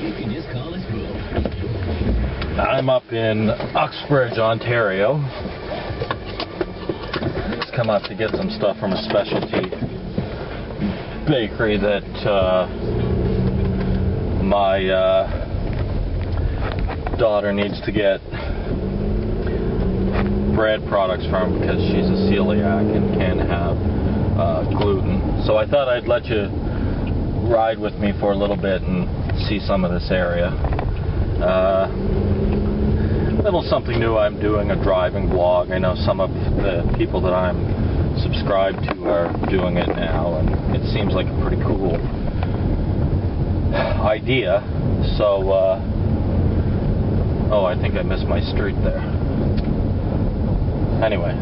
You can just call us Boo. I'm up in Uxbridge, Ontario. Just come out to get some stuff from a specialty bakery that my daughter needs to get bread products from because she's a celiac and can't have gluten. So I thought I'd let you ride with me for a little bit and see some of this area. Little something new. I'm doing a driving vlog. I know some of the people that I'm subscribed to are doing it now, and it seems like a pretty cool idea. So, oh, I think I missed my street there. Anyway,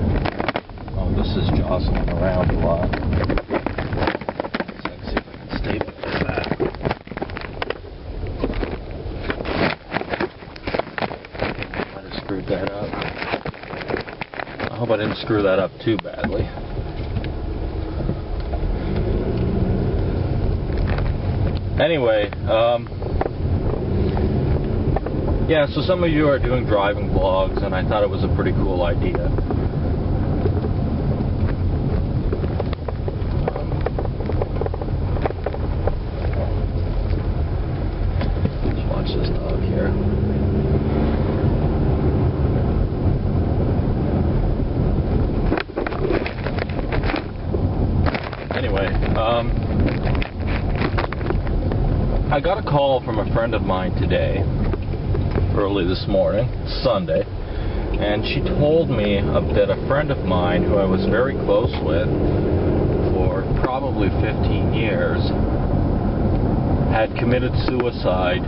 oh, this is jostling around a lot. Let's see if I can stabilize that. Screwed that up. I hope I didn't screw that up too badly. Anyway, yeah, so some of you are doing driving vlogs, and I thought it was a pretty cool idea. Let's watch this dog here. Anyway, I got a call from a friend of mine today, early this morning, Sunday, and she told me that a friend of mine who I was very close with for probably 15 years had committed suicide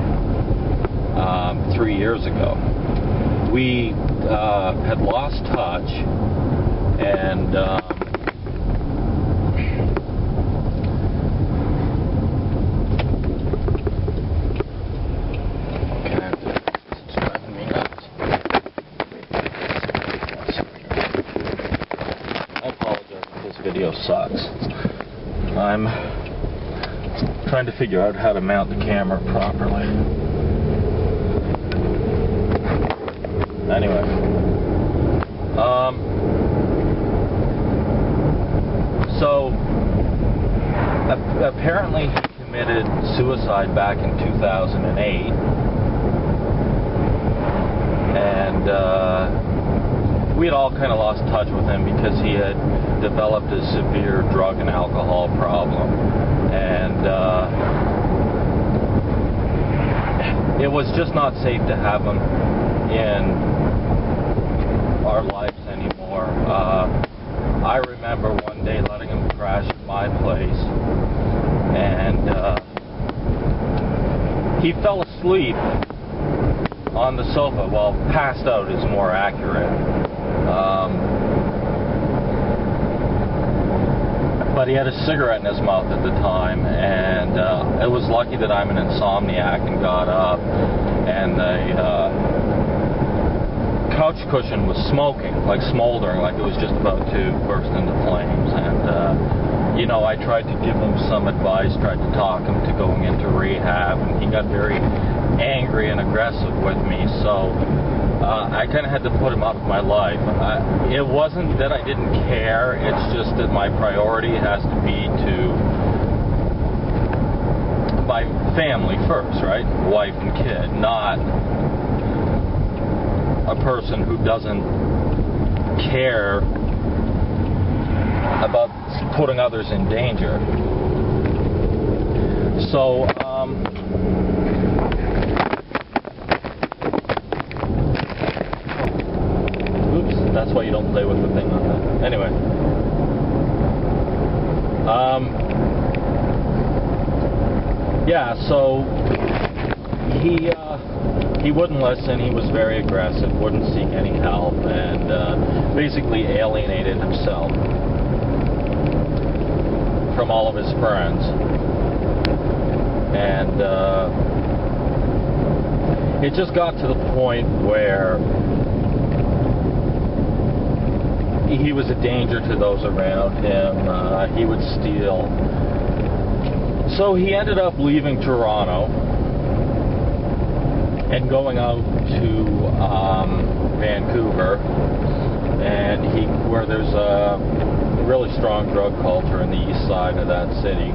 3 years ago. We had lost touch, and video sucks. I'm trying to figure out how to mount the camera properly. Anyway, so apparently he committed suicide back in 2008, and we had all kind of lost touch with him because he had developed a severe drug and alcohol problem, and it was just not safe to have him in our lives anymore. I remember one day letting him crash at my place, and he fell asleep on the sofa. Well, passed out is more accurate. But he had a cigarette in his mouth at the time, and it was lucky that I'm an insomniac and got up, and the couch cushion was smoking, like smoldering, like it was just about to burst into flames. And you know, I tried to give him some advice, tried to talk him to going into rehab, and he got very angry and aggressive with me, so I kind of had to put him out of my life. It wasn't that I didn't care, it's just that my priority has to be to my family first, right? Wife and kid, not a person who doesn't care about putting others in danger. So, that's why you don't play with the thing on that. Anyway. Yeah, so he wouldn't listen, he was very aggressive, wouldn't seek any help, and basically alienated himself from all of his friends. And it just got to the point where he was a danger to those around him. He would steal. So he ended up leaving Toronto and going out to Vancouver, and where there's a really strong drug culture in the east side of that city,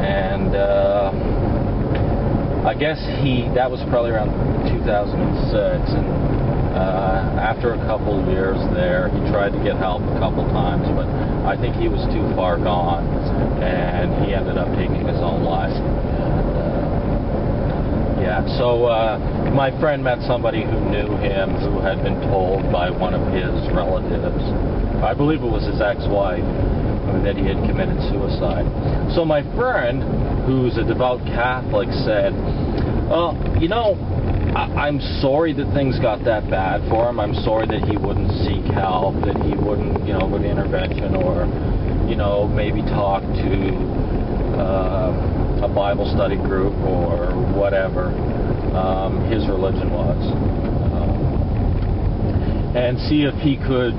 and I guess that was probably around 2006, and after a couple years there, he tried to get help a couple times, but I think he was too far gone, and he ended up taking his own life. So my friend met somebody who knew him, who had been told by one of his relatives, I believe it was his ex-wife, that he had committed suicide. So my friend, who's a devout Catholic, said, I'm sorry that things got that bad for him. I'm sorry that he wouldn't seek help, that he wouldn't, go to intervention, or, maybe talk to a Bible study group or whatever his religion was, and see if he could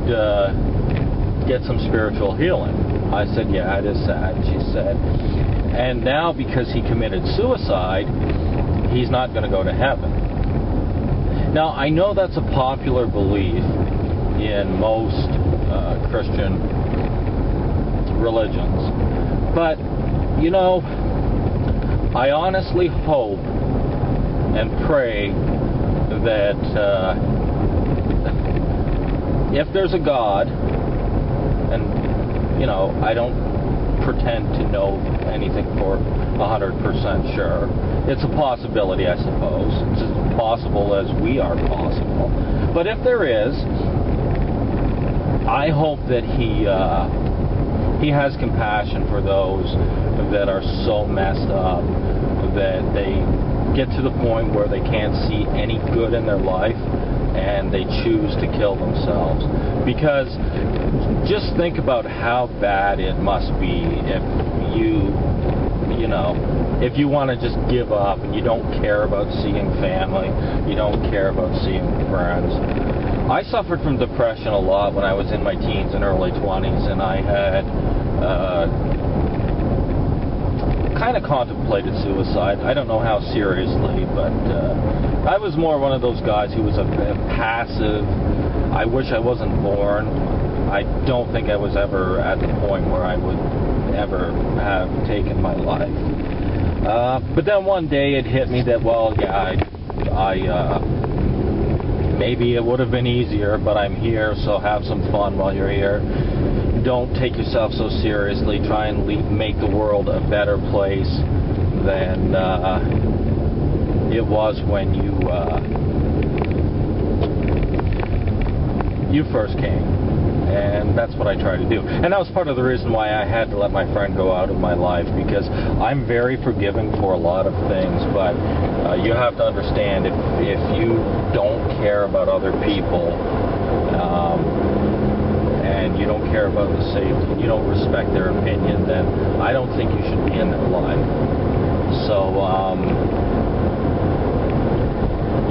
get some spiritual healing. I said, yeah, it is sad, she said. And now, because he committed suicide, he's not going to go to heaven. Now, I know that's a popular belief in most Christian religions, but, I honestly hope and pray that if there's a God, and, I don't pretend to know anything for 100% sure. It's a possibility, I suppose. It's as possible as we are possible. But if there is, I hope that he has compassion for those that are so messed up that they get to the point where they can't see any good in their life and they choose to kill themselves. Because just think about how bad it must be if if you want to just give up and you don't care about seeing family, you don't care about seeing friends. I suffered from depression a lot when I was in my teens and early 20s, and I had kind of contemplated suicide. I don't know how seriously, but I was more one of those guys who was a passive, I wish I wasn't born. I don't think I was ever at the point where I would ever have taken my life. But then one day it hit me that, well, yeah, maybe it would have been easier, but I'm here, so have some fun while you're here. Don't take yourself so seriously. Try and make the world a better place than it was when you first came. And that's what I try to do. And that was part of the reason why I had to let my friend go out of my life, because I'm very forgiving for a lot of things, but you have to understand, if you don't care about other people, and you don't care about the safety, and you don't respect their opinion, then I don't think you should be in their life. So,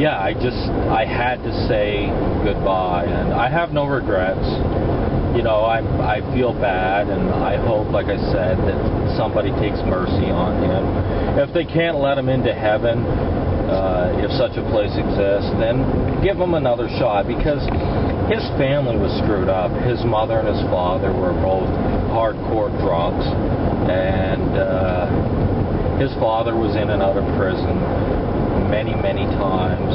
yeah, I had to say goodbye, and I have no regrets. I feel bad, and I hope, like I said, that somebody takes mercy on him. If they can't let him into heaven, if such a place exists, then give him another shot, because his family was screwed up. His mother and his father were both hardcore drunks, and his father was in and out of prison many, many times,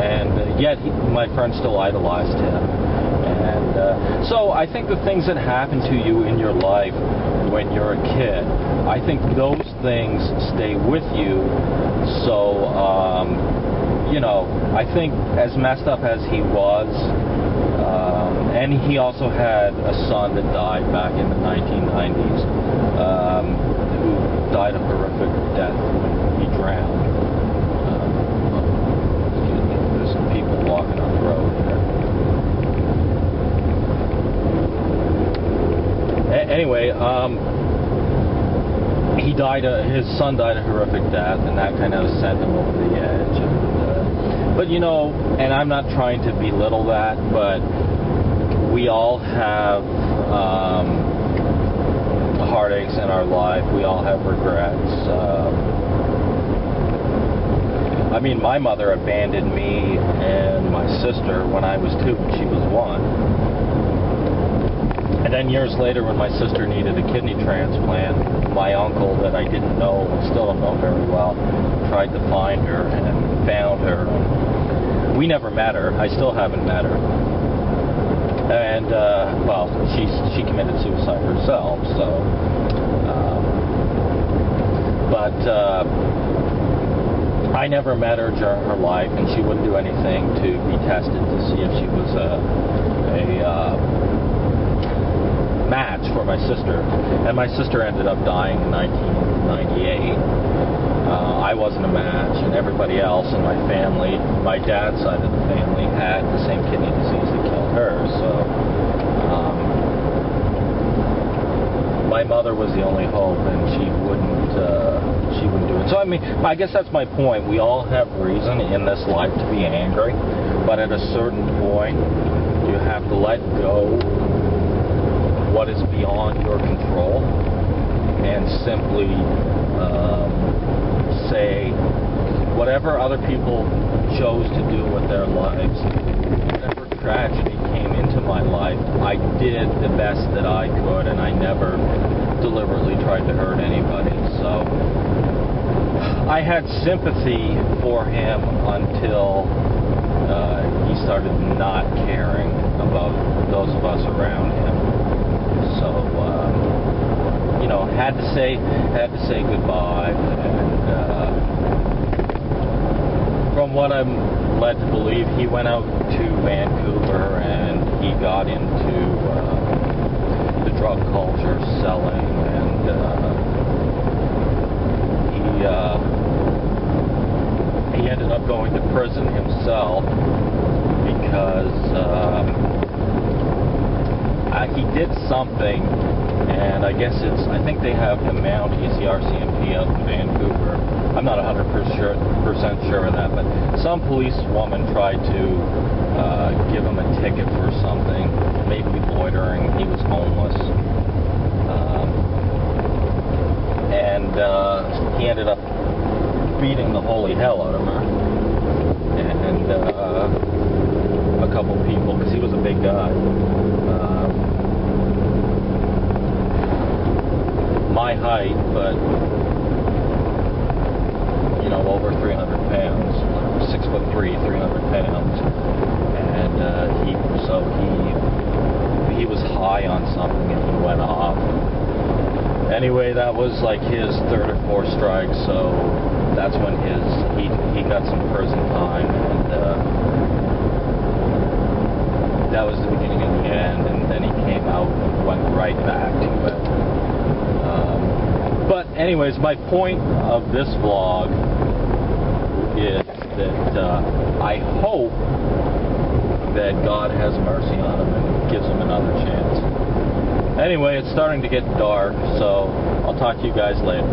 and yet my friend still idolized him. And so I think the things that happen to you in your life when you're a kid, I think those things stay with you. So, I think as messed up as he was, and he also had a son that died back in the 1990s, who died a horrific death when he drowned. There's some people walking on the road here. Anyway, his son died a horrific death, and that kind of sent him over the edge. But and I'm not trying to belittle that, but we all have heartaches in our life. We all have regrets. I mean, my mother abandoned me and my sister when I was 2 and she was 1. And then years later, when my sister needed a kidney transplant, my uncle that I didn't know, and still don't know very well, tried to find her and found her. We never met her. I still haven't met her. And, well, she committed suicide herself, so... I never met her during her life, and she wouldn't do anything to be tested to see if she was a match for my sister. And my sister ended up dying in 1998. I wasn't a match, and everybody else in my family, my dad's side of the family, had the same kidney disease that killed her. So my mother was the only hope, and she wouldn't do it. So I mean, I guess that's my point. We all have reason in this life to be angry, but at a certain point, you have to let go what is beyond your control and simply say whatever other people chose to do with their lives, whatever tragedy came into my life, I did the best that I could, and I never deliberately tried to hurt anybody. So I had sympathy for him until he started not caring about those of us around him. So you know, had to say goodbye. And from what I'm led to believe, he went out to Vancouver and he got into the drug culture, selling, and he ended up going to prison himself because he did something, and I guess I think they have the Mounties, the RCMP out in Vancouver. I'm not 100% sure of that, but some policewoman tried to give him a ticket for something, maybe loitering. He was homeless. And he ended up beating the holy hell out of her. And a couple people, because he was a big guy. My height, but you know, over 300 pounds, 6'3", 300 pounds, and he was high on something and he went off. Anyway, that was like his 3rd or 4th strike, so that's when he got some prison time, and that was the beginning of the end, and then he came out and went right back to it. But anyways, my point of this vlog is that I hope that God has mercy on him and gives him another chance. Anyway, it's starting to get dark, so I'll talk to you guys later.